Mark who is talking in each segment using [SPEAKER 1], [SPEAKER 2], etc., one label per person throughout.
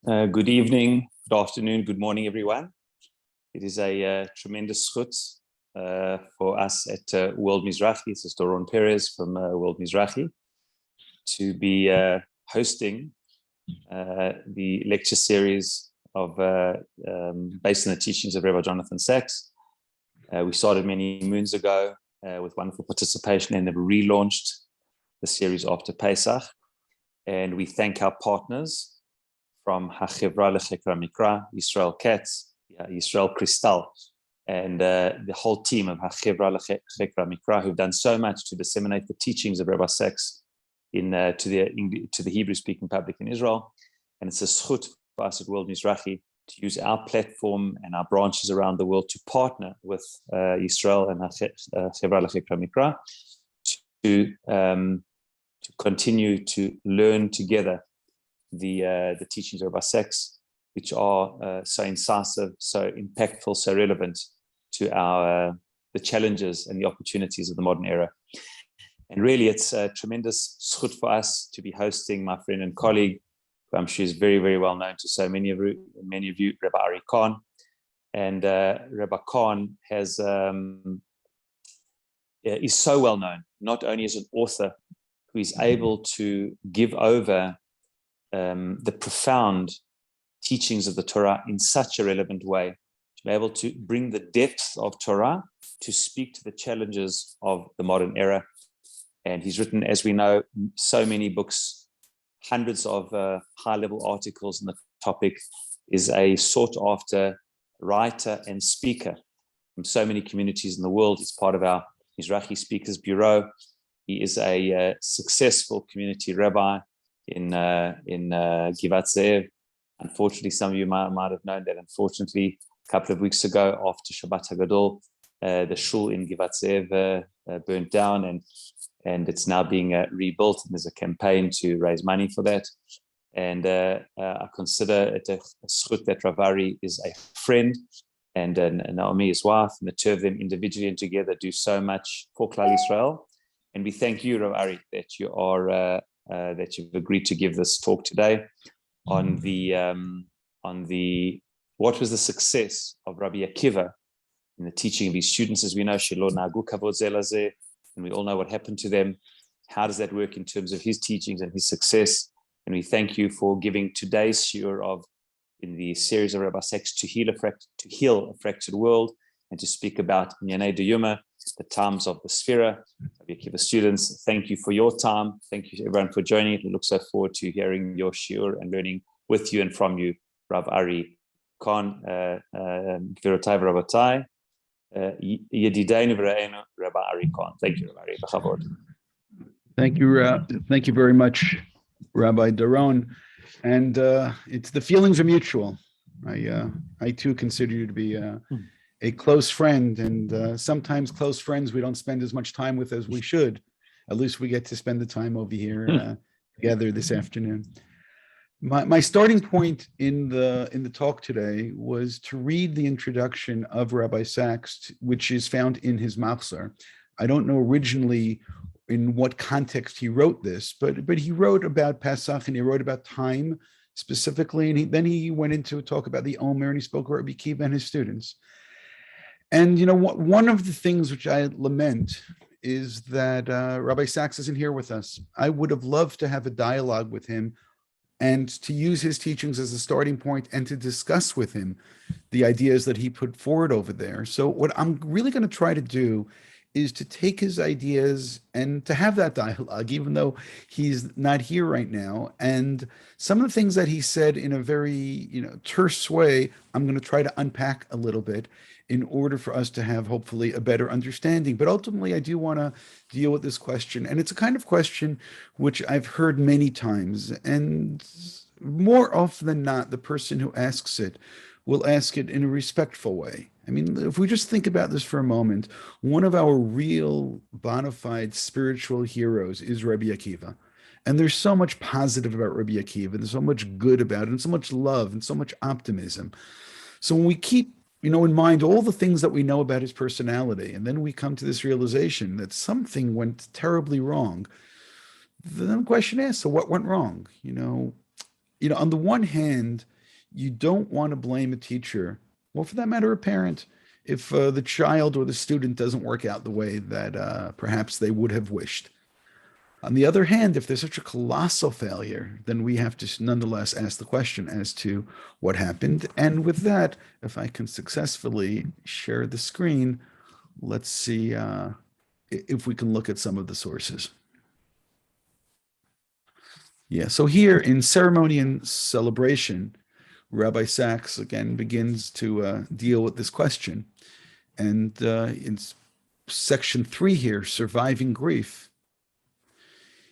[SPEAKER 1] Good evening, good afternoon, good morning, everyone. It is a tremendous zchut for us at World Mizrahi. This is Doron Perez from World Mizrahi to be hosting the lecture series of based on the teachings of Rabbi Jonathan Sacks. We started many moons ago with wonderful participation, and then relaunched the series after Pesach. And we thank our partners from HaChevra LeCheker HaMikra, Israel Katz, Israel Kristal, and the whole team of HaChevra LeCheker HaMikra, who've done so much to disseminate the teachings of Rabbi Sacks to the Hebrew-speaking public in Israel. And it's a zchut for us at World Mizrahi to use our platform and our branches around the world to partner with Israel and HaChevra LeCheker HaMikra to continue to learn together the teachings of Rabbi Sacks, which are so incisive, so impactful, so relevant to the challenges and the opportunities of the modern era. And really, it's a tremendous zchut for us to be hosting my friend and colleague, who I'm sure is very, very well known to so many of you, Rabbi Kahn. And Rabbi Kahn is so well known, not only as an author who is able to give over the profound teachings of the Torah in such a relevant way, to be able to bring the depth of Torah to speak to the challenges of the modern era. And he's written, as we know, so many books, hundreds of high-level articles on the topic, is a sought-after writer and speaker from so many communities in the world. He's part of our Mizrahi Speakers Bureau. He is a successful community rabbi in Givat Ze'ev. Unfortunately, some of you might have known that. Unfortunately, a couple of weeks ago, after Shabbat HaGadol, the shul in Givat Ze'ev burnt down, and it's now being rebuilt. And there's a campaign to raise money for that. And I consider it a zchut that Rav Ari is a friend, and Naomi, his wife, and the two of them individually and together do so much for Klal Yisrael. And we thank you, Rav Ari, that you are that you've agreed to give this talk today on the what was the success of Rabbi Akiva in the teaching of his students. As we know, Shelo Nagu Kavod Ze Lazeh, and we all know what happened to them. How does that work in terms of his teachings and his success? And we thank you for giving today's shiur in the series of Rabbi Sacks to heal a fractured world, and to speak about Nyanei Deyuma, the times of the Sphira. Rabbi Akiva students, thank you for your time. Thank you to everyone for joining. We look so forward to hearing your shiur and learning with you and from you, Rav Ari Kahn, Gvirotai v'Rabotai, Yedideinu v'Re'einu, Rabbi Ari Kahn. Thank you, Rabbi Ari. B'chavod.
[SPEAKER 2] Thank you very much, Rabbi Doron. And it's the feelings are mutual. I too consider you to be a close friend, and sometimes close friends we don't spend as much time with as we should. At least we get to spend the time over here together this afternoon. My starting point in the talk today was to read the introduction of Rabbi Sacks, which is found in his Machzor. I don't know originally in what context he wrote this, but he wrote about Pesach, and he wrote about time specifically, and then he went into a talk about the Omer, and he spoke about Rabbi Akiva and his students. And you know, one of the things which I lament is that Rabbi Sacks isn't here with us. I would have loved to have a dialogue with him and to use his teachings as a starting point and to discuss with him the ideas that he put forward over there. So what I'm really going to try to do is to take his ideas and to have that dialogue, even though he's not here right now. And some of the things that he said in a very, terse way, I'm going to try to unpack a little bit in order for us to have hopefully a better understanding. But ultimately, I do want to deal with this question. And it's a kind of question which I've heard many times. And more often than not, the person who asks it will ask it in a respectful way. I mean, if we just think about this for a moment, one of our real bona fide spiritual heroes is Rabbi Akiva. And there's so much positive about Rabbi Akiva. There's so much good about it, and so much love and so much optimism. So when we keep in mind all the things that we know about his personality, and then we come to this realization that something went terribly wrong, then the question is, so what went wrong? On the one hand, you don't want to blame a teacher, or for that matter, a parent, if the child or the student doesn't work out the way that perhaps they would have wished. On the other hand, if there's such a colossal failure, then we have to nonetheless ask the question as to what happened. And with that, if I can successfully share the screen, let's see if we can look at some of the sources. Yeah, so here in Ceremony and Celebration, Rabbi Sacks again begins to deal with this question. And in section 3 here, Surviving Grief,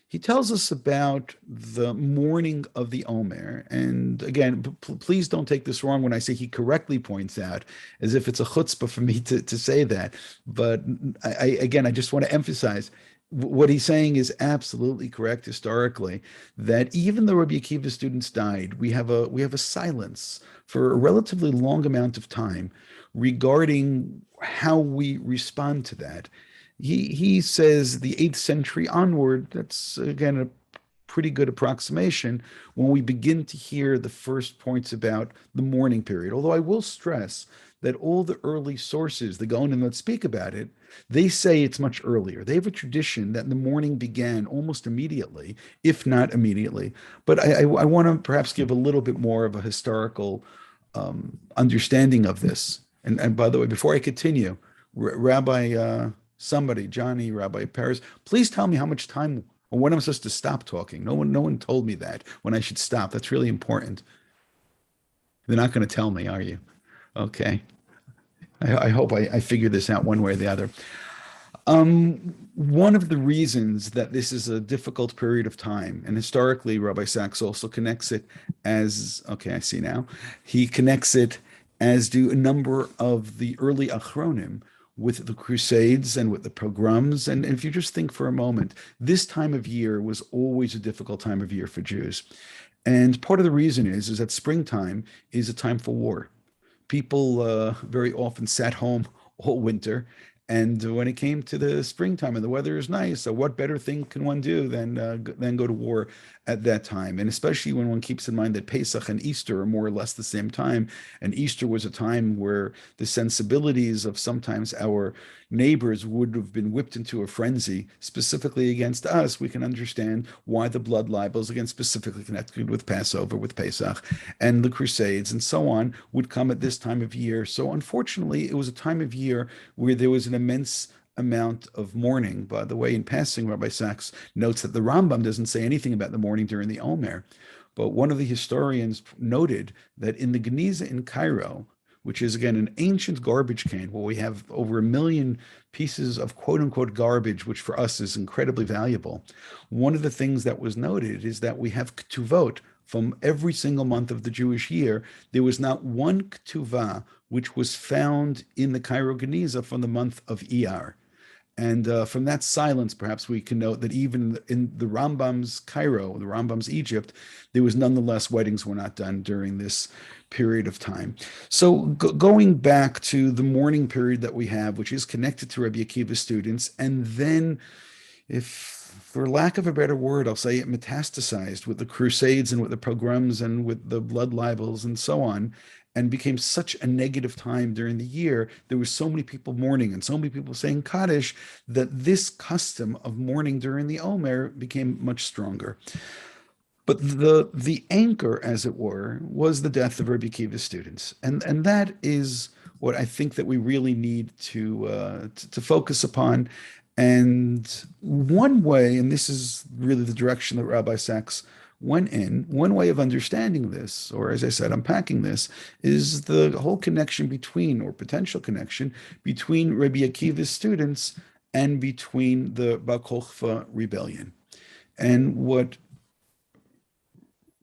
[SPEAKER 2] he tells us about the morning of the Omer. And again, please don't take this wrong when I say he correctly points out, as if it's a chutzpah for me to say that. But I just want to emphasize, what he's saying is absolutely correct historically, that even though Rabbi Akiva students died, we have a silence for a relatively long amount of time regarding how we respond to that. He says the 8th century onward, that's again a pretty good approximation, when we begin to hear the first points about the mourning period. Although I will stress that all the early sources, the Gaonim that speak about it, they say it's much earlier. They have a tradition that the mourning began almost immediately, if not immediately. But I want to perhaps give a little bit more of a historical understanding of this. And by the way, before I continue, Rabbi somebody, Johnny, Rabbi Paris, please tell me how much time or when I'm supposed to stop talking. No one told me that, when I should stop. That's really important. They're not going to tell me, are you? Okay. I hope I figure this out one way or the other. One of the reasons that this is a difficult period of time, and historically Rabbi Sacks also connects it as, okay, I see now, he connects it, as do a number of the early Achronim, with the Crusades and with the pogroms. And if you just think for a moment, this time of year was always a difficult time of year for Jews. And part of the reason is that springtime is a time for war. People very often sat home all winter. And when it came to the springtime and the weather is nice, so what better thing can one do than go to war at that time? And especially when one keeps in mind that Pesach and Easter are more or less the same time. And Easter was a time where the sensibilities of sometimes our neighbors would have been whipped into a frenzy, specifically against us. We can understand why the blood libels, again, specifically connected with Passover, with Pesach, and the Crusades, and so on, would come at this time of year. So unfortunately, it was a time of year where there was an immense amount of mourning. By the way, in passing, Rabbi Sacks notes that the Rambam doesn't say anything about the mourning during the Omer. But one of the historians noted that in the Geniza in Cairo, which is, again, an ancient garbage can where we have over 1 million pieces of quote-unquote garbage, which for us is incredibly valuable. One of the things that was noted is that we have ketuvot from every single month of the Jewish year. There was not one ketuvah which was found in the Cairo Geniza from the month of Iyar. And from that silence, perhaps we can note that even in the Rambam's Cairo, the Rambam's Egypt, there was nonetheless weddings were not done during this period of time. So going back to the mourning period that we have, which is connected to Rabbi Akiva students, and then, if for lack of a better word, I'll say it metastasized with the Crusades and with the pogroms and with the blood libels and so on, and became such a negative time during the year. There were so many people mourning and so many people saying Kaddish that this custom of mourning during the Omer became much stronger. But the anchor, as it were, was the death of Rabbi Akiva's students. And that is what I think that we really need to focus upon. And one way, and this is really the direction that Rabbi Sacks went in, one way of understanding this, or as I said, unpacking this, is the whole connection between, or potential connection between Rabbi Akiva's students and between the Bar Kokhba rebellion. And what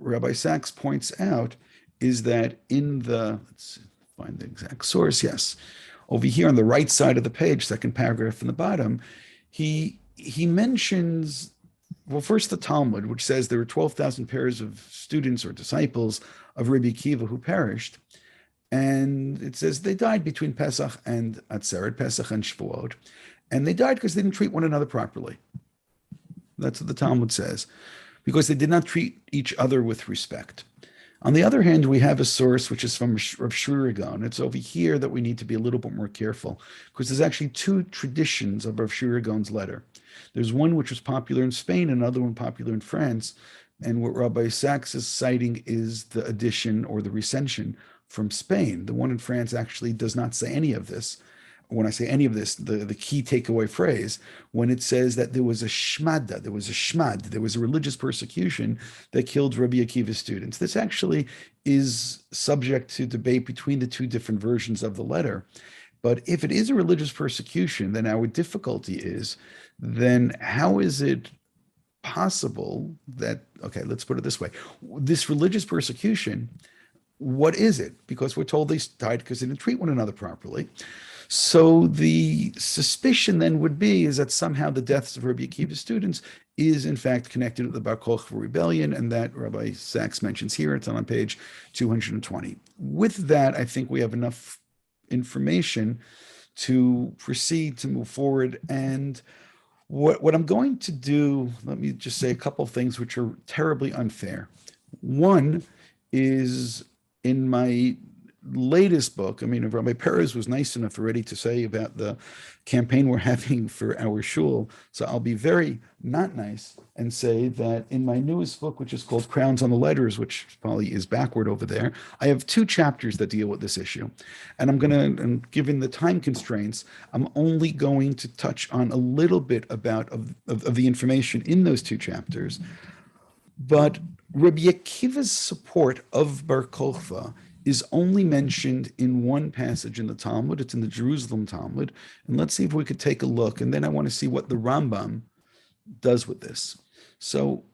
[SPEAKER 2] Rabbi Sacks points out is that in the, let's find the exact source, yes, over here on the right side of the page, second paragraph from the bottom, he mentions, well, first the Talmud, which says there were 12,000 pairs of students or disciples of Rabbi Akiva who perished. And it says they died between Pesach and Atzeret, Pesach and Shavuot. And they died because they didn't treat one another properly. That's what the Talmud says, because they did not treat each other with respect. On the other hand, we have a source which is from Rav Shurigon. It's over here that we need to be a little bit more careful, because there's actually two traditions of Rav Shurigon's letter. There's one which was popular in Spain, another one popular in France. And what Rabbi Sacks is citing is the addition or the recension from Spain. The one in France actually does not say any of this. When I say any of this, the key takeaway phrase, when it says that there was a shmada, there was a shmad, there was a religious persecution that killed Rabbi Akiva's students. This actually is subject to debate between the two different versions of the letter. But if it is a religious persecution, then our difficulty is, then how is it possible that, okay, let's put it this way, this religious persecution, what is it? Because we're told they died because they didn't treat one another properly. So the suspicion then would be is that somehow the deaths of Rabbi Akiva's students is in fact connected with the Bar Kokhba rebellion, and that Rabbi Sacks mentions here. It's on page 220. With that, I think we have enough information to proceed to move forward. And what I'm going to do, let me just say a couple of things which are terribly unfair. One is in my latest book, I mean, Rabbi Perez was nice enough already to say about the campaign we're having for our shul. So I'll be very not nice and say that in my newest book, which is called Crowns on the Letters, which probably is backward over there, I have 2 chapters that deal with this issue. And I'm going to, and given the time constraints, I'm only going to touch on a little bit about of the information in those 2 chapters. But Rabbi Akiva's support of Bar Kokhba is only mentioned in one passage in the Talmud. It's in the Jerusalem Talmud. And let's see if we could take a look. And then I want to see what the Rambam does with this. So,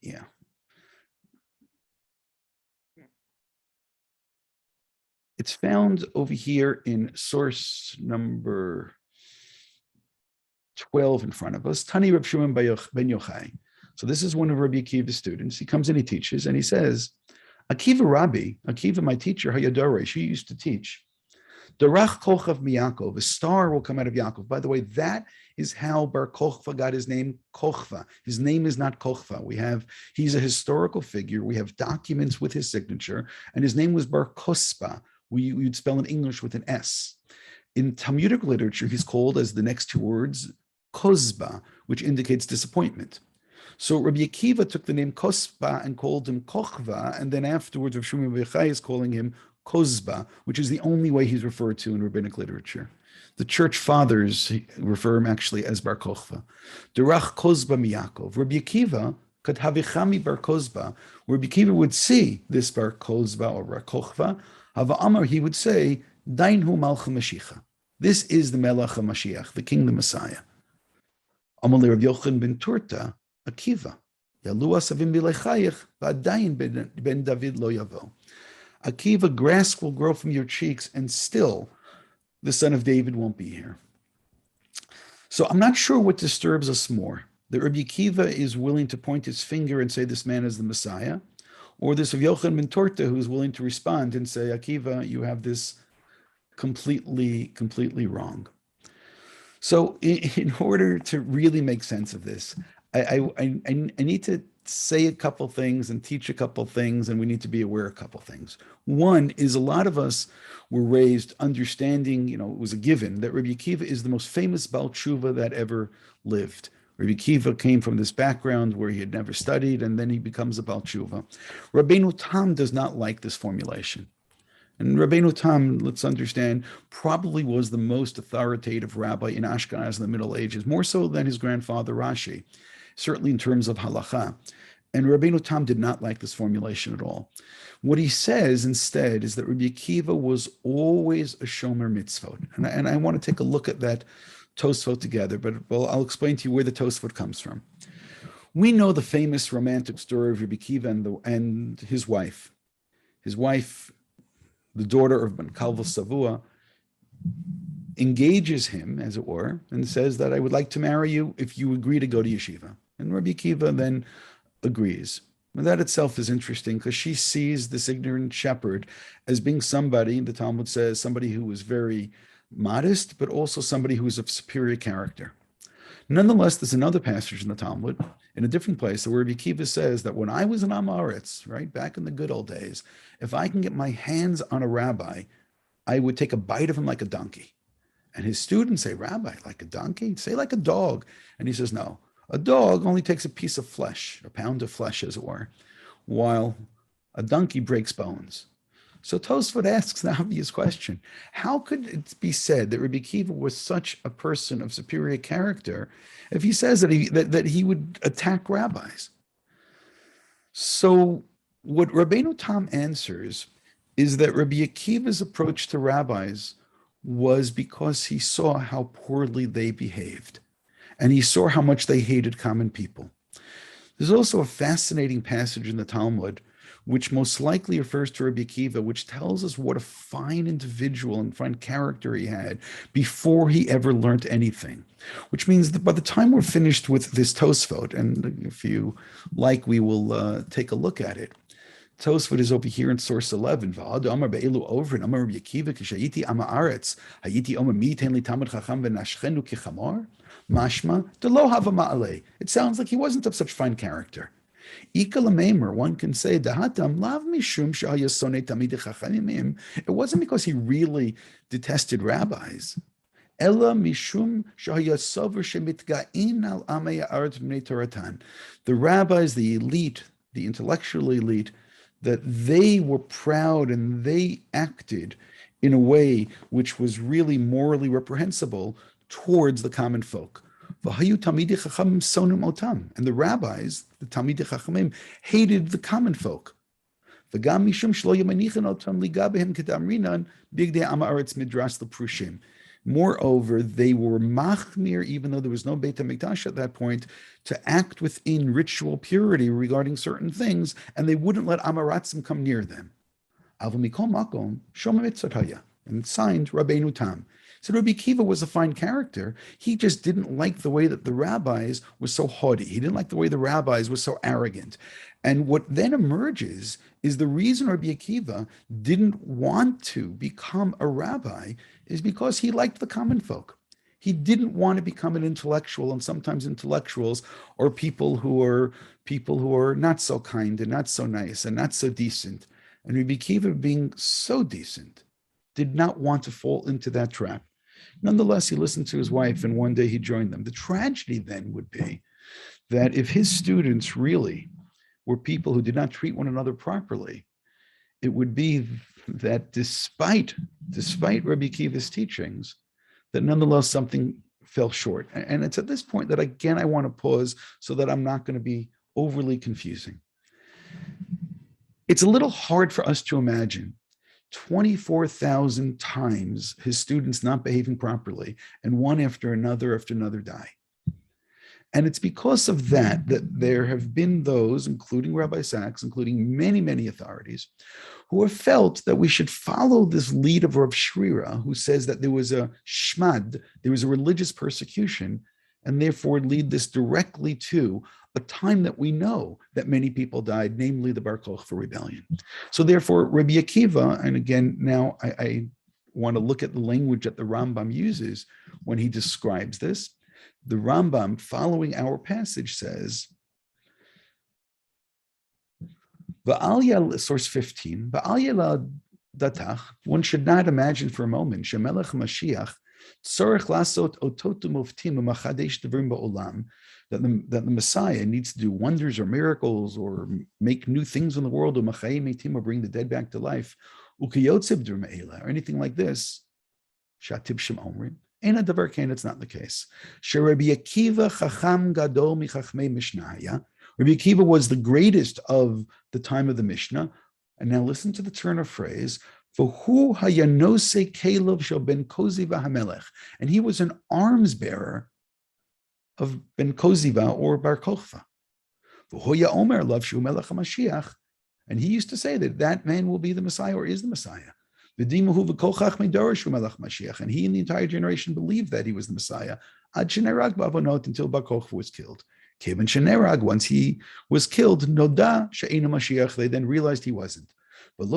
[SPEAKER 2] yeah. It's found over here in source number 12 in front of us. Tani Reb Shimon ben Yochai. So this is one of Rabbi Akiva's students. He comes in, he teaches, and he says, Akiva Rabbi, Akiva, my teacher, Hayadore, she used to teach. Darach Kochav Miyakov, a star will come out of Yaakov. By the way, that is how Bar Kokhba got his name, Kokhba. His name is not Kokhba. He's a historical figure. We have documents with his signature, and his name was Bar Kospa. You'd spell in English with an S. In Talmudic literature, he's called as the next 2 words, Kozba, which indicates disappointment. So Rabbi Akiva took the name Kosba and called him Kochva, and then afterwards Rav Shimon ben Yochai is calling him Kozba, which is the only way he's referred to in rabbinic literature. The church fathers refer him actually as Bar Kokhba. Derach Kozba miyakov. Rabbi Akiva, kad havichami Bar Kozba, Rabbi Akiva would see this Bar Kozba or Bar Kokhba, Hava Amar, he would say, Dain hu Malcha Mashiach. This is the Melech HaMashiach, the King, the Messiah. Amalei Rav Yochanan ben Turta, Akiva. Yalu asavim bilechayich, v'adayin ben David lo yavo. Akiva, grass will grow from your cheeks, and still the son of David won't be here. So I'm not sure what disturbs us more. That Rabbi Akiva is willing to point his finger and say this man is the Messiah, or this of Yochanan ben Turta who is willing to respond and say, Akiva, you have this completely wrong. So in order to really make sense of this, I need to say a couple things and teach a couple things, and we need to be aware of a couple things. One is a lot of us were raised understanding, it was a given that Rabbi Akiva is the most famous Baal Tshuva that ever lived. Rabbi Akiva came from this background where he had never studied, and then he becomes a Baal Tshuva. Rabbeinu Tam does not like this formulation. And Rabbeinu Tam, let's understand, probably was the most authoritative rabbi in Ashkenaz in the Middle Ages, more so than his grandfather Rashi, certainly in terms of halacha. And Rabbeinu Tam did not like this formulation at all. What he says instead is that Rabbi Akiva was always a shomer mitzvot. And I want to take a look at that Tosfot together, but I'll explain to you where the Tosfot comes from. We know the famous romantic story of Rabbi Akiva and his wife. His wife, the daughter of Ben Kalva Savua, engages him, as it were, and says that I would like to marry you if you agree to go to yeshiva. And Rabbi Akiva then agrees. And that itself is interesting because she sees this ignorant shepherd as being somebody, the Talmud says, somebody who was very modest, but also somebody who is of superior character. Nonetheless, there's another passage in the Talmud, in a different place, where Rabbi Akiva says that when I was in Am Haaretz, right, back in the good old days, if I can get my hands on a rabbi, I would take a bite of him like a donkey. And his students say, Rabbi, like a donkey? Say like a dog. And he says, no, a dog only takes a piece of flesh, a pound of flesh, as it were, while a donkey breaks bones. So Tosfot asks the obvious question: how could it be said that Rabbi Akiva was such a person of superior character if he says that he would attack rabbis? So what Rabbeinu Tam answers is that Rabbi Akiva's approach to rabbis was because he saw how poorly they behaved, and he saw how much they hated common people. There's also a fascinating passage in the Talmud which most likely refers to Rabbi Akiva, which tells us what a fine individual and fine character he had before he ever learned anything. Which means that by the time we're finished with this Tosfot, and if you like, we will take a look at it. Tosfot is over here in source 11. It sounds like he wasn't of such fine character. One can say it wasn't because he really detested rabbis. The rabbis, the elite, the intellectual elite, that they were proud and they acted in a way which was really morally reprehensible towards the common folk. And the rabbis, the Talmidei Chachamim, hated the common folk. Moreover, they were machmir, even though there was no Beit HaMikdash at that point, to act within ritual purity regarding certain things, and they wouldn't let Amaratzim come near them. And it's signed Rabbeinu Tam. So Rabbi Akiva was a fine character. He just didn't like the way that the rabbis were so haughty. He didn't like the way the rabbis were so arrogant. And what then emerges is the reason Rabbi Akiva didn't want to become a rabbi is because he liked the common folk. He didn't want to become an intellectual, and sometimes intellectuals are people who are not so kind and not so nice and not so decent. And Rabbi Akiva, being so decent, did not want to fall into that trap. Nonetheless, he listened to his wife, and one day he joined them. The tragedy then would be that if his students really were people who did not treat one another properly, it would be that despite Rabbi Akiva's teachings, that nonetheless something fell short. And it's at this point that, again, I want to pause so that I'm not going to be overly confusing. It's a little hard for us to imagine 24,000 times his students not behaving properly, and one after another die. And it's because of that there have been those, including Rabbi Sacks, including many, many authorities, who have felt that we should follow this lead of Rav Shrira, who says that there was a shmad, there was a religious persecution, and therefore lead this directly to a time that we know that many people died, namely the Bar Kokhba rebellion. So therefore, Rabbi Akiva, and again, now I want to look at the language that the Rambam uses when he describes this. The Rambam, following our passage, says, source 15, one should not imagine for a moment, Shemelech Mashiach, that the Messiah needs to do wonders or miracles or make new things in the world, or bring the dead back to life, or anything like this. It's not the case. Rabbi Akiva was the greatest of the time of the Mishnah. And now listen to the turn of phrase. And he was an arms bearer of Ben Koziva or Bar Kokhba. And he used to say that man will be the Messiah or is the Messiah. And he and the entire generation believed that he was the Messiah until Bar Kokhba was killed. Once he was killed, they then realized he wasn't. And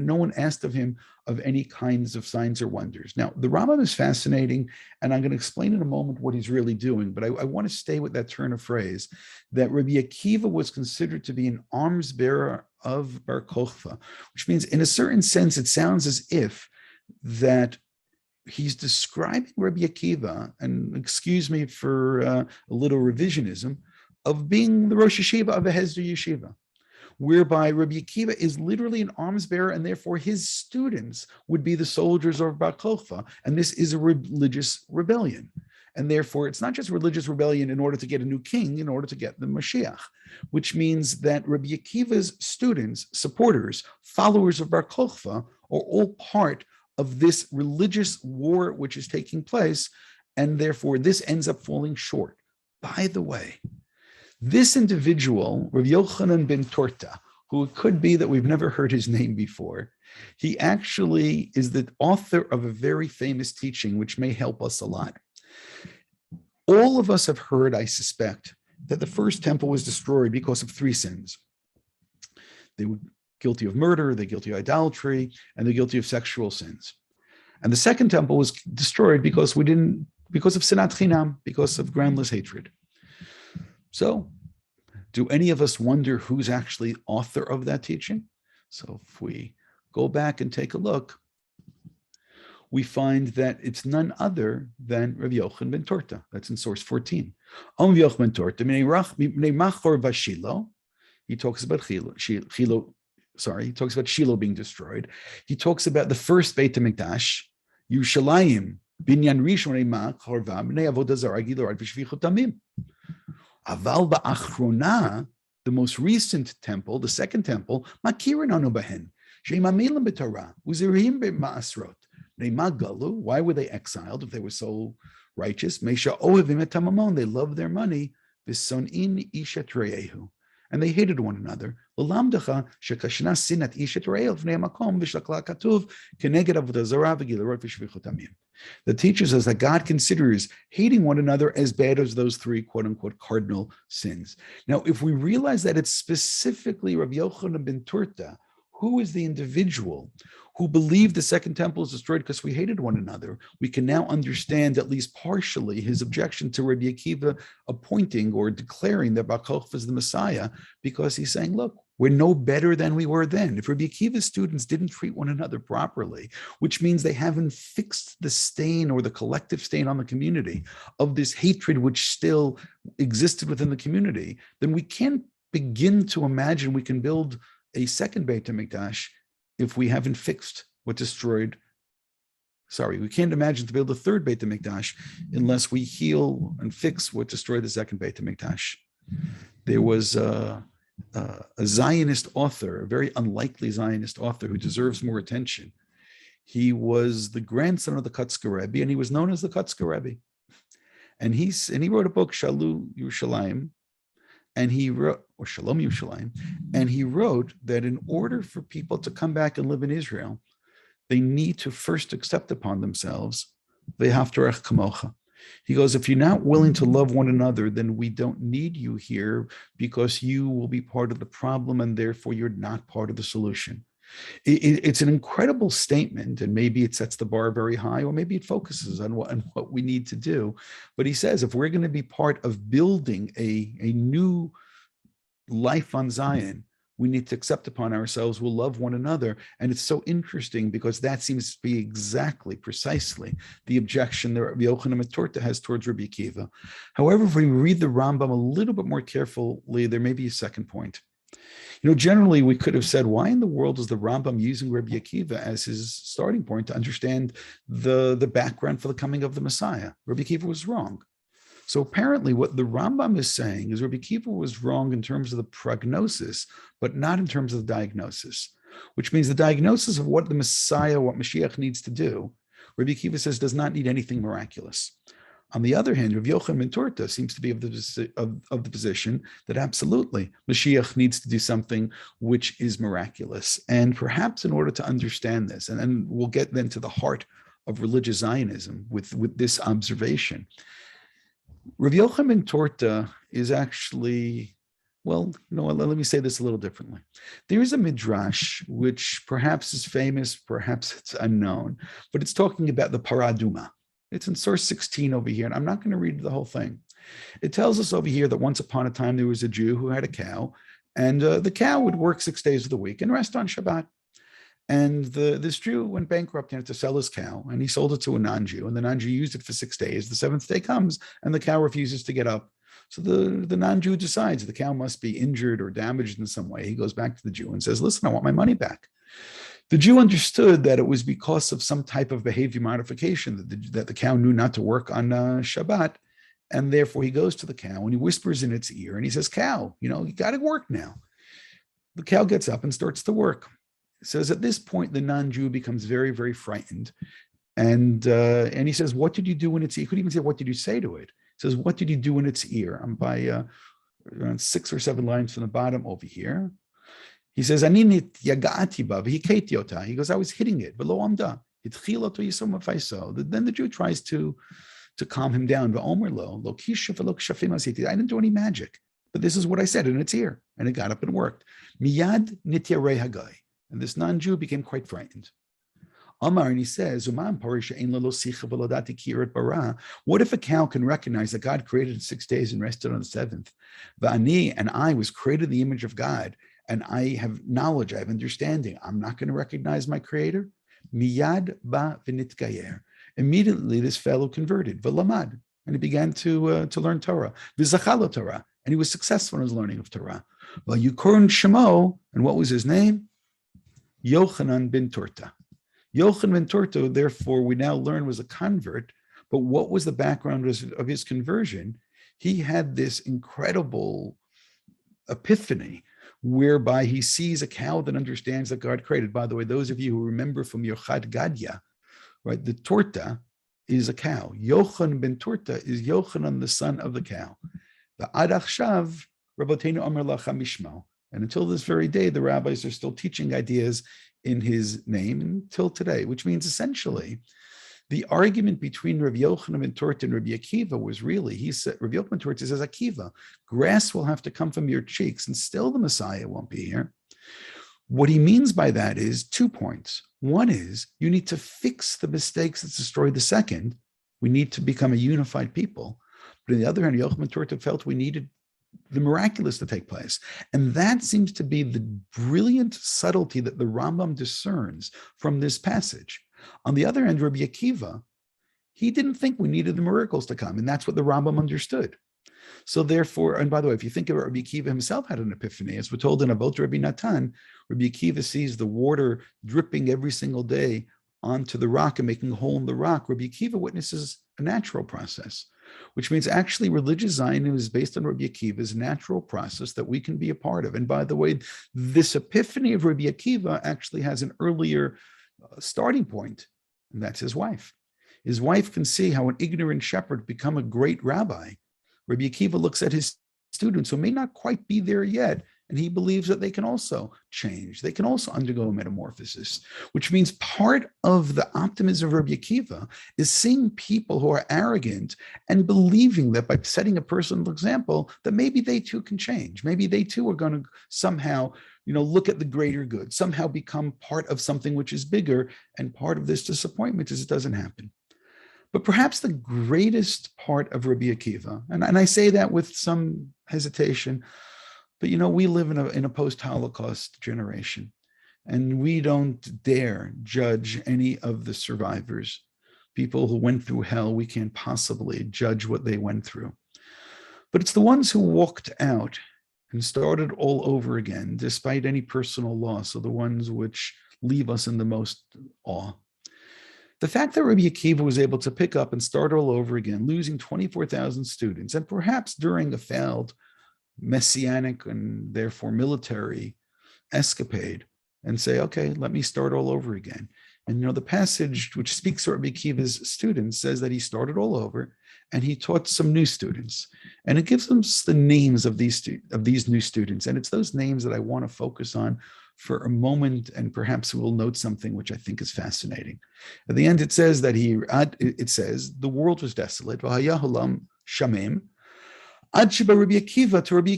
[SPEAKER 2] no one asked of him of any kinds of signs or wonders. Now, the Rambam is fascinating, and I'm going to explain in a moment what he's really doing, but I want to stay with that turn of phrase, that Rabbi Akiva was considered to be an arms bearer of Bar Kokhba, which means in a certain sense, it sounds as if that he's describing Rabbi Akiva, and excuse me for a little revisionism, of being the Rosh Yeshiva of a Hesder Yeshiva, whereby Rabbi Akiva is literally an arms bearer, and therefore his students would be the soldiers of Bar Kokhba, and this is a religious rebellion. And therefore, it's not just religious rebellion in order to get a new king, in order to get the Mashiach, which means that Rabbi Akiva's students, supporters, followers of Bar Kokhba are all part of this religious war which is taking place, and therefore this ends up falling short. By the way, this individual, Rav Yochanan ben Torta, who it could be that we've never heard his name before, he actually is the author of a very famous teaching which may help us a lot. All of us have heard, I suspect, that the first temple was destroyed because of 3 sins. They were guilty of murder, they're guilty of idolatry, and they're guilty of sexual sins. And the second temple was destroyed because of sinat chinam, because of groundless hatred. So, do any of us wonder who's actually author of that teaching? So if we go back and take a look, we find that it's none other than Rabbi Yochanan ben Torta. That's in source 14. Yochanan ben Torta, he talks about he talks about Shiloh being destroyed. He talks about the first Beit HaMikdash, Yerushalayim, Binyan Rishon Chorva, Bnei Avodah Zarah, Gilorad v'Shvichut Damim. Aval ba'achrona, the most recent temple, the second temple, Makirin anu bahen, she'imamilim b'Torah, u'zirihim b'ma'asrot. Why were they exiled if they were so righteous? Meisha ohevim et hamamon, they loved their money, v'son'in ishet re'ehu, and they hated one another. L'lamdacha shekashna sinat ishet re'ehu v'nei makom v'shlakla katuv keneged avodah zarah v'gilarot v'shvichut damim. That teaches us that God considers hating one another as bad as those 3 quote-unquote cardinal sins. Now, if we realize that it's specifically Rabbi Yochanan ben Torta, who is the individual who believed the second temple is destroyed because we hated one another, we can now understand at least partially his objection to Rabbi Akiva appointing or declaring that Bar Kokhba is the Messiah, because he's saying, look, we're no better than we were then. If Rabbi Akiva's students didn't treat one another properly, which means they haven't fixed the stain or the collective stain on the community of this hatred which still existed within the community, then we can't begin to imagine we can build a second Beit HaMikdash if we haven't fixed what destroyed. We can't imagine to build a third Beit HaMikdash unless we heal and fix what destroyed the second Beit HaMikdash. There was a Zionist author, a very unlikely Zionist author who deserves more attention. He was the grandson of the Kotzker Rebbe, and he was known as the Kotzker Rebbe. And he wrote a book, Shalu Yerushalayim, and he wrote, or Shalom Yerushalayim, and he wrote that in order for people to come back and live in Israel, they need to first accept upon themselves v'haftarech kamocha. He goes, if you're not willing to love one another, then we don't need you here, because you will be part of the problem and therefore you're not part of the solution. It's an incredible statement, and maybe it sets the bar very high, or maybe it focuses on what we need to do. But he says, if we're going to be part of building a new life on Zion, we need to accept upon ourselves, we'll love one another. And it's so interesting because that seems to be exactly, precisely the objection that Rabbi Yochanan ben Torta has towards Rabbi Akiva. However, if we read the Rambam a little bit more carefully, there may be a second point. Generally, we could have said, why in the world is the Rambam using Rabbi Akiva as his starting point to understand the background for the coming of the Messiah? Rabbi Akiva was wrong. So apparently what the Rambam is saying is Rabbi Akiva was wrong in terms of the prognosis, but not in terms of the diagnosis, which means the diagnosis of what the Messiah, what Mashiach needs to do, Rabbi Akiva says does not need anything miraculous. On the other hand, Rabbi Yochanan ben Torta seems to be of the position that absolutely Mashiach needs to do something which is miraculous. And perhaps in order to understand this, and then we'll get then to the heart of religious Zionism with this observation, Rabbi Yochanan ben Torta is actually Well, let me say this a little differently. There is a midrash, which perhaps is famous, perhaps it's unknown, but it's talking about the paraduma. It's in source 16 over here, and I'm not going to read the whole thing. It tells us over here that once upon a time, there was a Jew who had a cow, and the cow would work 6 days of the week and rest on Shabbat. And this Jew went bankrupt and had to sell his cow, and he sold it to a non-Jew, and the non-Jew used it for 6 days. The 7th day comes, and the cow refuses to get up. So the non-Jew decides the cow must be injured or damaged in some way. He goes back to the Jew and says, listen, I want my money back. The Jew understood that it was because of some type of behavior modification that the cow knew not to work on Shabbat. And therefore he goes to the cow and he whispers in its ear and he says, cow, you got to work now. The cow gets up and starts to work. It says at this point, the non-Jew becomes very, very frightened. And he says, what did you do in its ear? He could even say, what did you say to it? He says, what did you do in its ear? I'm by around 6 or 7 lines from the bottom over here. He says, he goes, I was hitting it. Then the Jew tries to calm him down. I didn't do any magic, but this is what I said in its ear. And it got up and worked. And this non-Jew became quite frightened. Amar, and he says, what if a cow can recognize that God created in 6 days and rested on the 7th? And I was created in the image of God, and I have knowledge, I have understanding. I'm not going to recognize my creator. Miyad ba v'nitgayer. Immediately, this fellow converted, v'lamad, and he began to learn Torah. V'zachalo Torah, and he was successful in his learning of Torah. Well, Yukorn Shemo, and what was his name? Yochanan ben Torta. Yochanan ben Torta, therefore, we now learn was a convert, but what was the background of his conversion? He had this incredible epiphany whereby he sees a cow that understands that God created. By the way, those of you who remember from Yochad Gadya, right, the Torta is a cow. Yochanan ben Torta is Yochanan, the son of the cow. The Ad Achshav, Rabbeinu Amar Lacha Mishmo. And until this very day, the rabbis are still teaching ideas in his name until today, which means essentially the argument between Rabbi Yochanan ben Torta and Rabbi Akiva was really, he said, Rabbi Yochanan ben Torta says, Akiva, grass will have to come from your cheeks and still the Messiah won't be here. What he means by that is 2 points. One is you need to fix the mistakes that destroyed the second. We need to become a unified people. But on the other hand, Yochanan ben Torta felt we needed the miraculous to take place. And that seems to be the brilliant subtlety that the Rambam discerns from this passage. On the other hand, Rabbi Akiva, he didn't think we needed the miracles to come, and that's what the Rambam understood. So therefore, and by the way, if you think about Rabbi Akiva himself had an epiphany, as we're told in Avot Rabbi Natan, Rabbi Akiva sees the water dripping every single day onto the rock and making a hole in the rock. Rabbi Akiva witnesses a natural process, which means actually religious Zionism is based on Rabbi Akiva's natural process that we can be a part of. And by the way, this epiphany of Rabbi Akiva actually has an earlier starting point, and that's his wife. His wife can see how an ignorant shepherd become a great rabbi. Rabbi Akiva looks at his students who may not quite be there yet, and he believes that they can also change. They can also undergo a metamorphosis, which means part of the optimism of Rabbi Akiva is seeing people who are arrogant and believing that by setting a personal example, that maybe they too can change. Maybe they too are going to somehow, look at the greater good, somehow become part of something which is bigger. And part of this disappointment is it doesn't happen. But perhaps the greatest part of Rabbi Akiva, and I say that with some hesitation, but we live in a post-Holocaust generation, and we don't dare judge any of the survivors. People who went through hell, we can't possibly judge what they went through. But it's the ones who walked out and started all over again, despite any personal loss, are the ones which leave us in the most awe. The fact that Rabbi Akiva was able to pick up and start all over again, losing 24,000 students, and perhaps during a failed messianic and therefore military escapade, and say, okay, let me start all over again. And the passage which speaks to Rabbi Akiva's students says that he started all over and he taught some new students. And it gives them the names of these new students. And it's those names that I want to focus on for a moment, and perhaps we'll note something which I think is fascinating. At the end, it says that the world was desolate. V'hayahulam shamim. Ad sheba Rabbi Akiva to Rabbi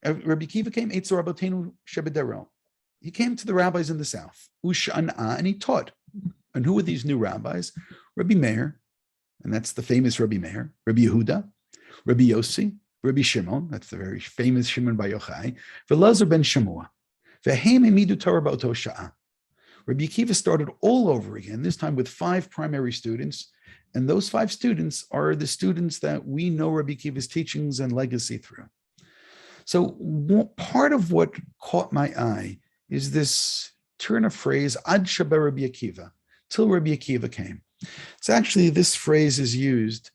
[SPEAKER 2] Rabbi Akiva came, Eitzer Rabbeinu Shebederel. He came to the rabbis in the south, Ushana, and he taught. And who were these new rabbis? Rabbi Meir, and that's the famous Rabbi Meir, Rabbi Yehuda, Rabbi Yossi, Rabbi Shimon, that's the very famous Shimon Bar Yochai, Velazar ben Shemua. Vehem hemidu Torah ba'oto sha'a. Rabbi Akiva started all over again, this time with 5 primary students, and those 5 students are the students that we know Rabbi Akiva's teachings and legacy through. So part of what caught my eye is this turn of phrase, Ad Sheba Rabbi Akiva, till Rabbi Akiva came. So actually, this phrase is used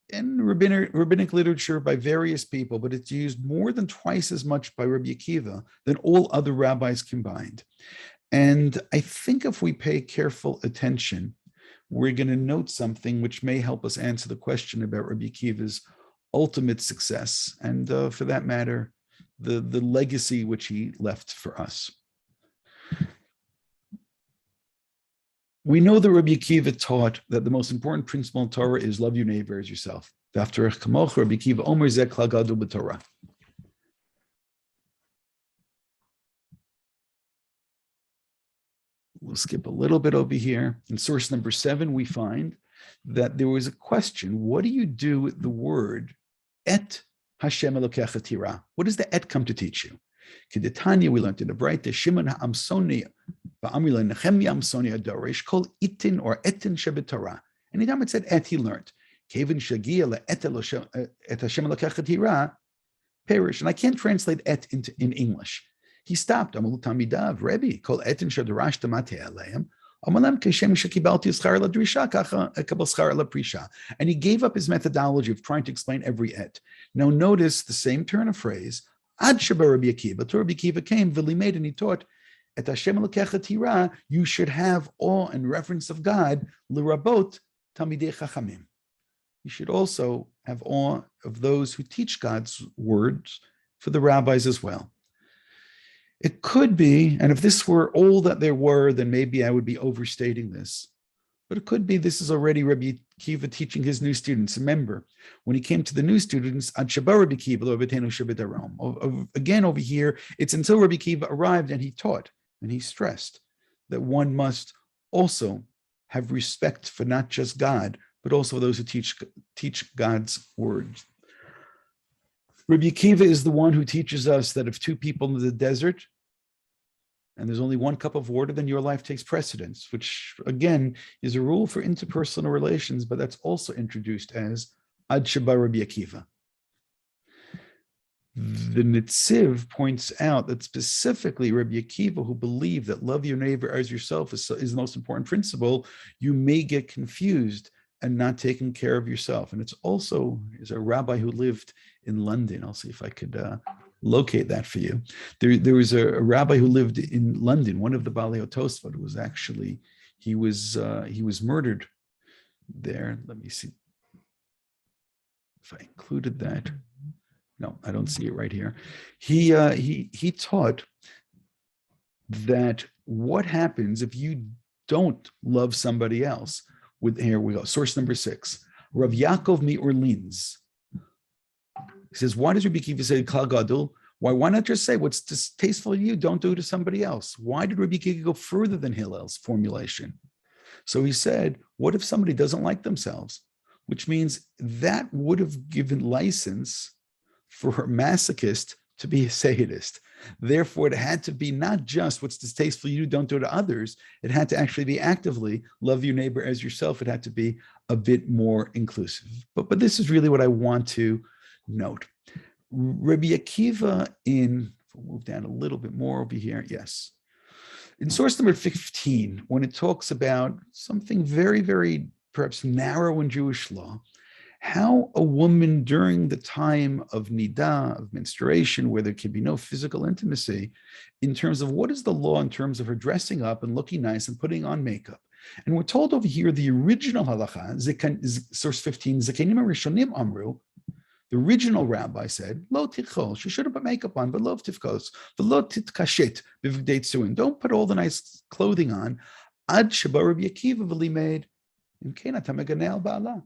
[SPEAKER 2] in rabbinic literature by various people, but it's used more than twice as much by Rabbi Akiva than all other rabbis combined. And I think if we pay careful attention, we're going to note something which may help us answer the question about Rabbi Akiva's ultimate success, and for that matter, the legacy which he left for us. We know that Rabbi Akiva taught that the most important principle in Torah is love your neighbor as yourself. After Rabbi Akiva Omer zeh klal gadol b'Torah. We'll skip a little bit over here. In source number 7, we find that there was a question: what do you do with the word et HaChevra LeCheker HaMikra? What does the et come to teach you? Kedetanya, we learned in the Braita, Shimon ha'amsoni ba'amrila Nehemia amsoni adorish kol itin or etin shebetorah. Anytime it said et, he learned. Kevin shagia le'et HaChevra LeCheker HaMikra perish. And I can't translate et in English. He stopped. Amalu tamidav, Rebbe, kol etin shadarash tamate aleim. And he gave up his methodology of trying to explain every et. Now notice the same turn of phrase. Ad Sheba Rabbi Akiva, to Rabbi Akiva came, V'limed, and he taught, Et Hashem LeCheker HaMikra, you should have awe and reverence of God, L'rabot Tamidei Chachamim. You should also have awe of those who teach God's words, for the rabbis as well. It could be, and if this were all that there were, then maybe I would be overstating this. But it could be this is already Rabbi Akiva teaching his new students. Remember, when he came to the new students, Ad Sheba Rabbi Akiva Rabbeinu Shebederel. Again, over here, it's until Rabbi Akiva arrived and he taught, and he stressed that one must also have respect for not just God, but also those who teach God's words. Rabbi Akiva is the one who teaches us that if 2 people in the desert and there's only 1 cup of water, then your life takes precedence, which again is a rule for interpersonal relations, but that's also introduced as Ad Sheba Rabbi Akiva. The Netziv points out that specifically Rabbi Akiva, who believed that love your neighbor as yourself is the most important principle, you may get confused and not taking care of yourself. And it's also is a rabbi who lived in London. I'll see if I could locate that for you. There was a rabbi who lived in London, one of the Balei Tosfot, was actually, he was murdered there. Let me see if I included that. No, I don't see it right here. He taught that what happens if you don't love somebody else. Here we go. Source number 6. Rav Yaakov MiOrleans. He says, why does Rabbi Akiva say Klal Gadol? Why not just say what's distasteful to you, don't do it to somebody else? Why did Rabbi Akiva go further than Hillel's formulation? So he said, what if somebody doesn't like themselves? Which means that would have given license for a masochist to be a sadist. Therefore, it had to be not just what's distasteful you don't do to others. It had to actually be actively love your neighbor as yourself. It had to be a bit more inclusive. But this is really what I want to note. Rabbi Akiva we'll move down a little bit more over here. Yes. In source number 15, when it talks about something very, very perhaps narrow in Jewish law, how a woman during the time of nidah, of menstruation, where there can be no physical intimacy, in terms of what is the law in terms of her dressing up and looking nice and putting on makeup. And we're told over here the original halacha, source 15, Zakenim Rishonim Amru, the original rabbi said, Lo tichol, she should have put makeup on, but lo tifkos, v'lo titkashet b'vgdei tzuin. Don't put all the nice clothing on. Ad sheba Rabbi Akiva v'limed, im kenat ha'meganeh al ba'ala.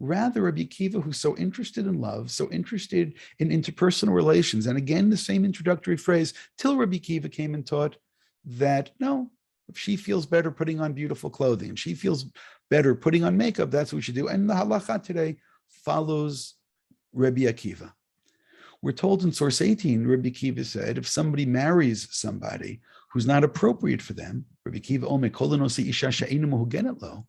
[SPEAKER 2] Rather, Rabbi Akiva, who's so interested in love, so interested in interpersonal relations, and again, the same introductory phrase, till Rabbi Akiva came and taught that, no, if she feels better putting on beautiful clothing, she feels better putting on makeup, that's what we should do. And the halacha today follows Rabbi Akiva. We're told in source 18, Rabbi Akiva said, if somebody marries somebody who's not appropriate for them, Rabbi Akiva Omer, Kol Nosi Isha She'einu Mehugenet Lo,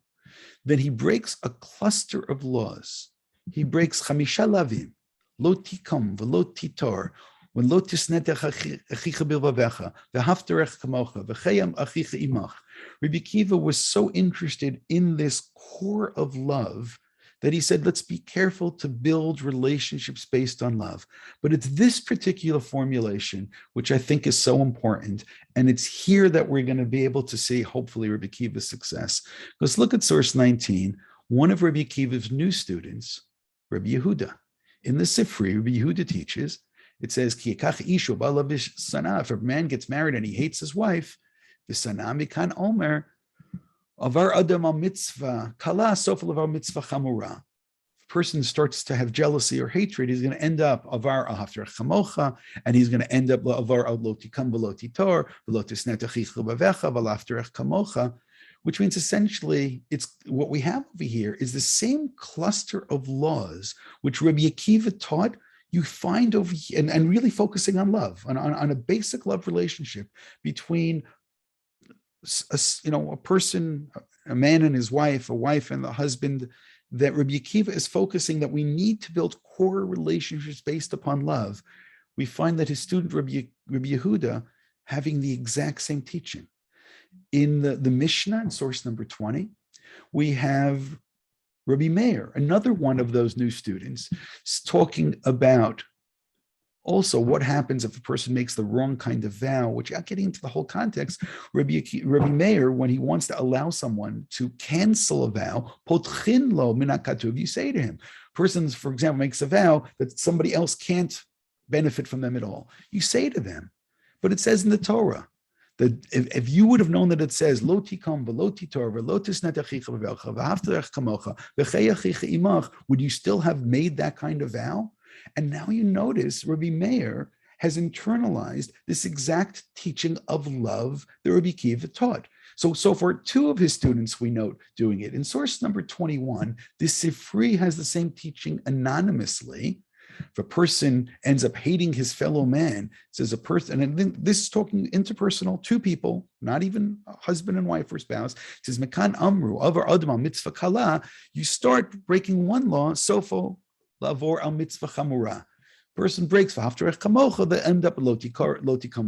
[SPEAKER 2] then he breaks a cluster of laws. He breaks Chamisha Lavim, Lo Tikom, Velo Titor, when Lo Tisnetech Achicha Bilvavecha, V'haftarech Kamocha, V'chayam Achicha Imach. Rabbi Akiva was so interested in this core of love that he said, let's be careful to build relationships based on love. But it's this particular formulation, which I think is so important. And it's here that we're going to be able to see, hopefully, Rabbi Akiva's success. Because look at source 19, one of Rabbi Akiva's new students, Rabbi Yehuda. In the Sifri, Rabbi Yehuda teaches, it says, if a man gets married and he hates his wife, Kan Omer, Avar Adam al mitzvah kala sofel avar mitzvah chamura. If a person starts to have jealousy or hatred, he's going to end up avar al haftarech chamocha, and he's going to end up avar al lo tikam v'lo titor v'lo tisnet achicha b'vecha v'al haftarech kamocha, which means essentially it's what we have over here is the same cluster of laws which Rabbi Akiva taught. You find over here, and really focusing on love, on a basic love relationship between a person, a man and his wife, a wife and the husband, that Rabbi Akiva is focusing that we need to build core relationships based upon love. We find that his student, Rabbi Yehuda, having the exact same teaching. In the Mishnah, in source number 20, we have Rabbi Meir, another one of those new students, talking about also what happens if a person makes the wrong kind of vow, which without getting into the whole context, Rabbi Meir, when he wants to allow someone to cancel a vow, potchin lo min hakatuv, you say to him, person, for example, makes a vow that somebody else can't benefit from them at all. You say to them, but it says in the Torah, that if you would have known that it says lo tikom v'lo titor v'lo tisnet achicha b'velcha v'haftarech kamocha v'chei achicha imach, would you still have made that kind of vow? And now you notice Rabbi Meir has internalized this exact teaching of love that Rabbi Akiva taught. So for two of his students, we note doing it. In source number 21, this Sifri has the same teaching anonymously. If a person ends up hating his fellow man, says a person, and then this is talking interpersonal, two people, not even a husband and wife or spouse, says, Mekan Amru, Avar Adam mitzvah kala, you start breaking one law, sofo, lavor al mitzvah chamura. Person breaks v'haftarech kamocha, they end up lo tikam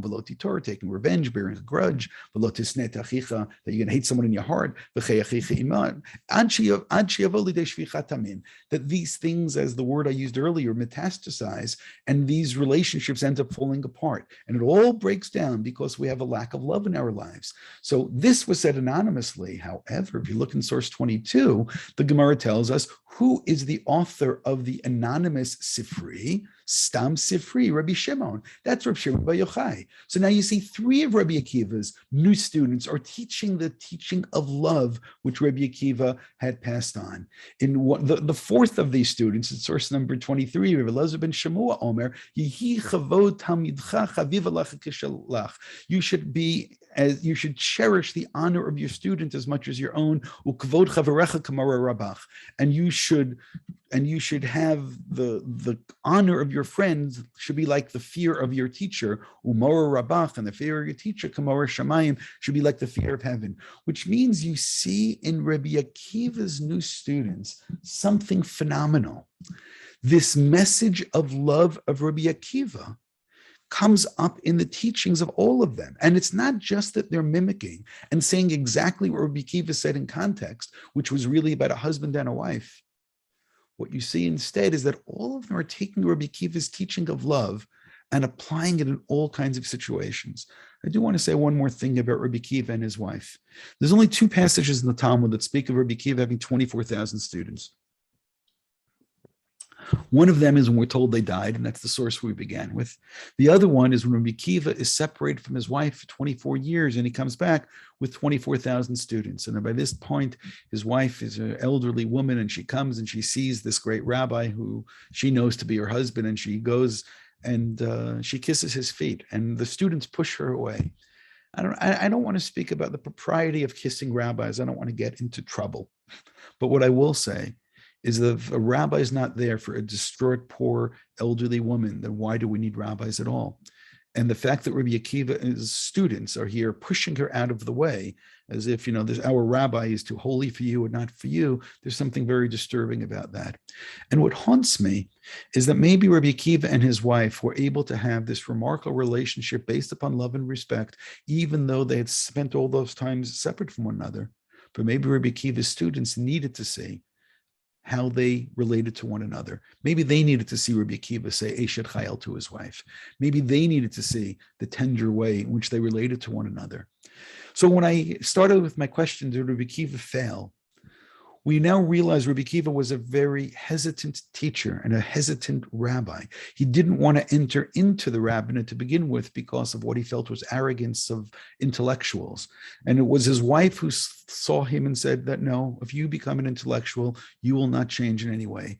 [SPEAKER 2] v'lo titor, taking revenge, bearing a grudge, v'lo tisnet achicha, that you're going to hate someone in your heart, v'chei achicha iman, ad sheyavo lidei shvichat hamin, that these things, as the word I used earlier, metastasize, and these relationships end up falling apart. And it all breaks down because we have a lack of love in our lives. So this was said anonymously. However, if you look in source 22, the Gemara tells us who is the author of the anonymous Sifri, Stam Sifri, Rabbi Shimon. That's Rabbi Shimon Bar Yochai. So now you see three of Rabbi Akiva's new students are teaching the teaching of love, which Rabbi Akiva had passed on. In the fourth of these students, in source number 23, Rabbi Elazar ben Shemua Omer, Yihi chavod tamidcha chaviv alacha kishalach. You should cherish the honor of your student as much as your own. Ukvod chavarecha kamara rabach, and you should have the honor of your friends should be like the fear of your teacher. Umora rabach, and the fear of your teacher kamara shamayim should be like the fear of heaven. Which means you see in Rabbi Akiva's new students something phenomenal. This message of love of Rabbi Akiva comes up in the teachings of all of them. And it's not just that they're mimicking and saying exactly what Rabbi Akiva said in context, which was really about a husband and a wife. What you see instead is that all of them are taking Rabbi Akiva's teaching of love and applying it in all kinds of situations. I do want to say one more thing about Rabbi Akiva and his wife. There's only two passages in the Talmud that speak of Rabbi Akiva having 24,000 students. One of them is when we're told they died, and that's the source we began with. The other one is when Rabbi Akiva is separated from his wife for 24 years, and he comes back with 24,000 students. And by this point, his wife is an elderly woman, and she comes and she sees this great rabbi who she knows to be her husband, and she goes and she kisses his feet, and the students push her away. I don't want to speak about the propriety of kissing rabbis. I don't want to get into trouble. But what I will say is that if a rabbi is not there for a distraught, poor, elderly woman, then why do we need rabbis at all? And the fact that Rabbi Akiva's students are here pushing her out of the way, as if, our rabbi is too holy for you and not for you, there's something very disturbing about that. And what haunts me is that maybe Rabbi Akiva and his wife were able to have this remarkable relationship based upon love and respect, even though they had spent all those times separate from one another. But maybe Rabbi Akiva's students needed to see how they related to one another. Maybe they needed to see Rabbi Akiva say Eshet Chayil to his wife. Maybe they needed to see the tender way in which they related to one another. So when I started with my question, did Rabbi Akiva fail? We now realize Rabbi Akiva was a very hesitant teacher and a hesitant rabbi. He didn't want to enter into the rabbinate to begin with because of what he felt was arrogance of intellectuals. And it was his wife who saw him and said that, no, if you become an intellectual, you will not change in any way.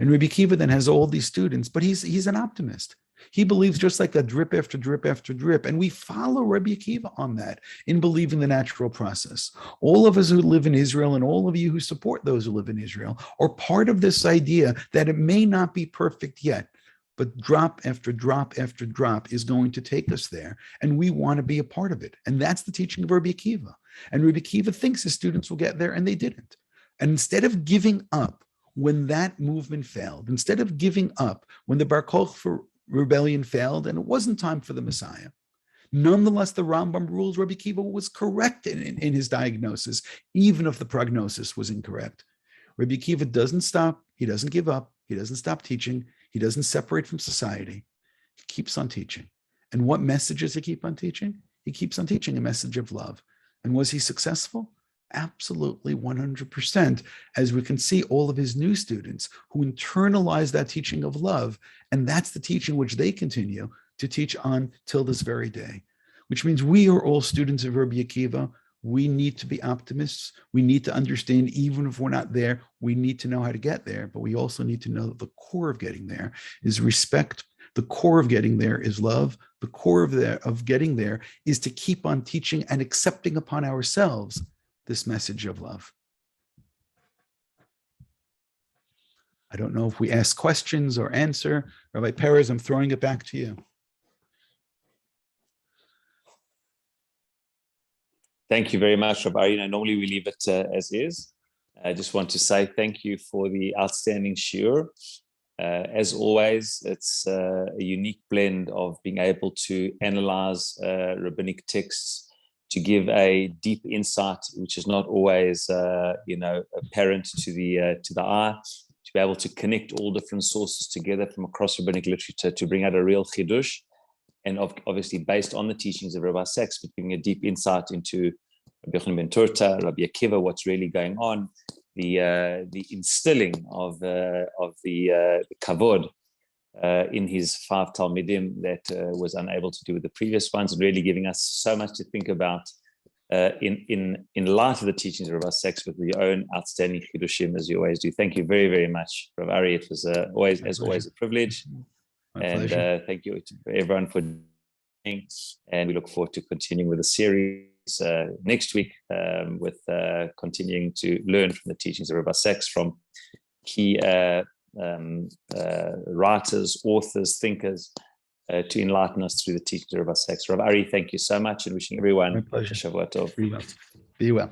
[SPEAKER 2] And Rabbi Akiva then has all these students, but he's an optimist. He believes just like that, drip after drip after drip. And we follow Rabbi Akiva on that in believing the natural process. All of us who live in Israel and all of you who support those who live in Israel are part of this idea that it may not be perfect yet, but drop after drop after drop is going to take us there. And we want to be a part of it. And that's the teaching of Rabbi Akiva. And Rabbi Akiva thinks his students will get there, and they didn't. And instead of giving up when that movement failed, instead of giving up when the Bar Kokhba rebellion failed and it wasn't time for the Messiah, nonetheless, the Rambam rules Rabbi Akiva was correct in his diagnosis, even if the prognosis was incorrect. Rabbi Akiva doesn't stop. He doesn't give up. He doesn't stop teaching. He doesn't separate from society. He keeps on teaching. And what message does he keep on teaching? He keeps on teaching a message of love. And was he successful? Absolutely 100%, as we can see all of his new students who internalize that teaching of love, and that's the teaching which they continue to teach on till this very day, which means we are all students of Rabbi Akiva. We need to be optimists. We need to understand, even if we're not there, we need to know how to get there, but we also need to know that the core of getting there is respect. The core of getting there is love. The core of getting there is to keep on teaching and accepting upon ourselves this message of love. I don't know if we ask questions or answer. Rabbi Perez, I'm throwing it back to you.
[SPEAKER 1] Thank you very much, Rabbi Ari. Normally we leave it as is. I just want to say thank you for the outstanding shiur. As always, it's a unique blend of being able to analyze rabbinic texts, to give a deep insight, which is not always, apparent to the eye, to be able to connect all different sources together from across rabbinic literature to bring out a real chidush, and obviously based on the teachings of Rabbi Sacks, but giving a deep insight into Rabbi Yochanan ben Turta, Rabbi Akiva, what's really going on, the instilling of the kavod in his 5 Talmidim that was unable to do with the previous ones, and really giving us so much to think about in light of the teachings of Rabbi Sacks with your own outstanding chidushim, as you always do. Thank you very, very much, Rabbi Ari. It was always a privilege. And thank you to everyone for joining. And we look forward to continuing with the series next week with continuing to learn from the teachings of Rabbi Sacks from key writers, authors, thinkers, to enlighten us through the teachings of Rabbi Sacks. Rabbi Ari, thank you so much, and wishing everyone a Shavua Tov.
[SPEAKER 2] Be well.